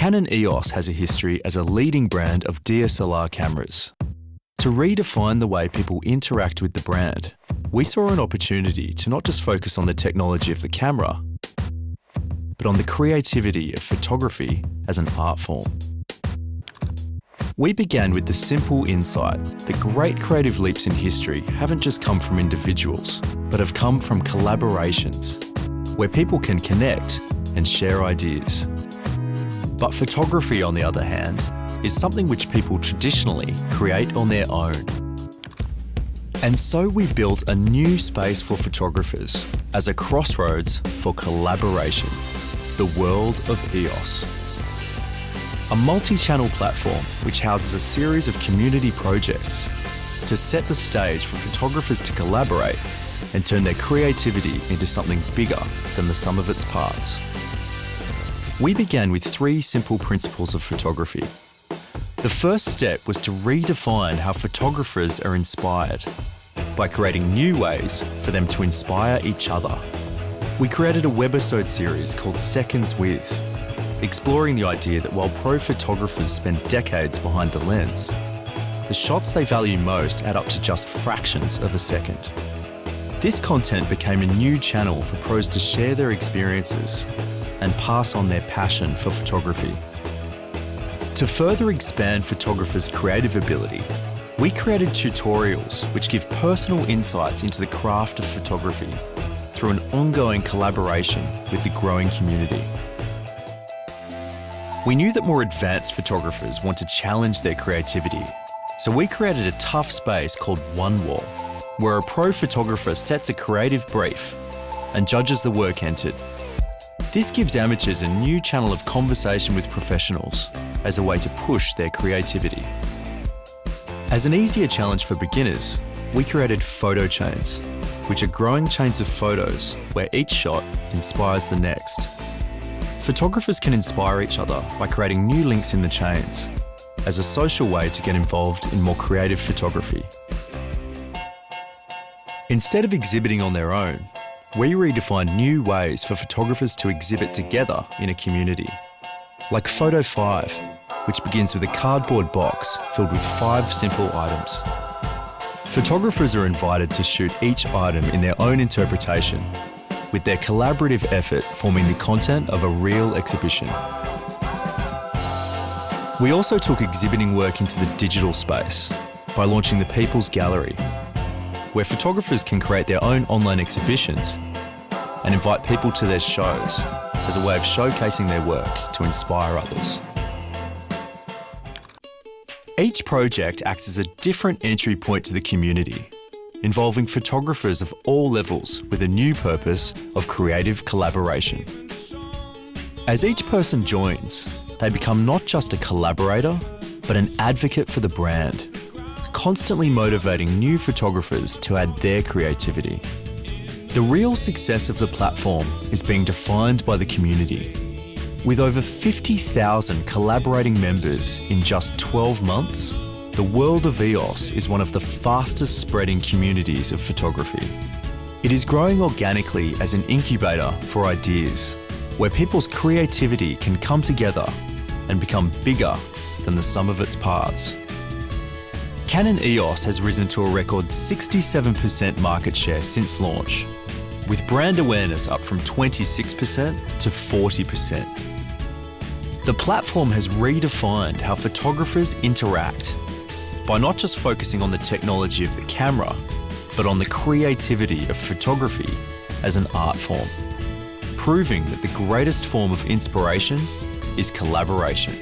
Canon EOS has a history as a leading brand of DSLR cameras. To redefine the way people interact with the brand, we saw an opportunity to not just focus on the technology of the camera, but on the creativity of photography as an art form. We began with the simple insight that great creative leaps in history haven't just come from individuals, but have come from collaborations, where people can connect and share ideas. But photography, on the other hand, is something which people traditionally create on their own. And so we built a new space for photographers as a crossroads for collaboration, the world of EOS. A multi-channel platform which houses a series of community projects to set the stage for photographers to collaborate and turn their creativity into something bigger than the sum of its parts. We began with 3 simple principles of photography. The first step was to redefine how photographers are inspired by creating new ways for them to inspire each other. We created a webisode series called Seconds With, exploring the idea that while pro photographers spend decades behind the lens, the shots they value most add up to just fractions of a second. This content became a new channel for pros to share their experiences and pass on their passion for photography. To further expand photographers' creative ability, we created tutorials which give personal insights into the craft of photography through an ongoing collaboration with the growing community. We knew that more advanced photographers want to challenge their creativity, so we created a tough space called One Wall, where a pro photographer sets a creative brief and judges the work entered. This gives amateurs a new channel of conversation with professionals as a way to push their creativity. As an easier challenge for beginners, we created photo chains, which are growing chains of photos where each shot inspires the next. Photographers can inspire each other by creating new links in the chains as a social way to get involved in more creative photography. Instead of exhibiting on their own, we redefined new ways for photographers to exhibit together in a community, like Photo 5, which begins with a cardboard box filled with 5 simple items. Photographers are invited to shoot each item in their own interpretation, with their collaborative effort forming the content of a real exhibition. We also took exhibiting work into the digital space by launching the People's Gallery, where photographers can create their own online exhibitions and invite people to their shows as a way of showcasing their work to inspire others. Each project acts as a different entry point to the community, involving photographers of all levels with a new purpose of creative collaboration. As each person joins, they become not just a collaborator, but an advocate for the brand, constantly motivating new photographers to add their creativity. The real success of the platform is being defined by the community. With over 50,000 collaborating members in just 12 months, the world of EOS is one of the fastest spreading communities of photography. It is growing organically as an incubator for ideas, where people's creativity can come together and become bigger than the sum of its parts. Canon EOS has risen to a record 67% market share since launch, with brand awareness up from 26% to 40%. The platform has redefined how photographers interact by not just focusing on the technology of the camera, but on the creativity of photography as an art form, proving that the greatest form of inspiration is collaboration.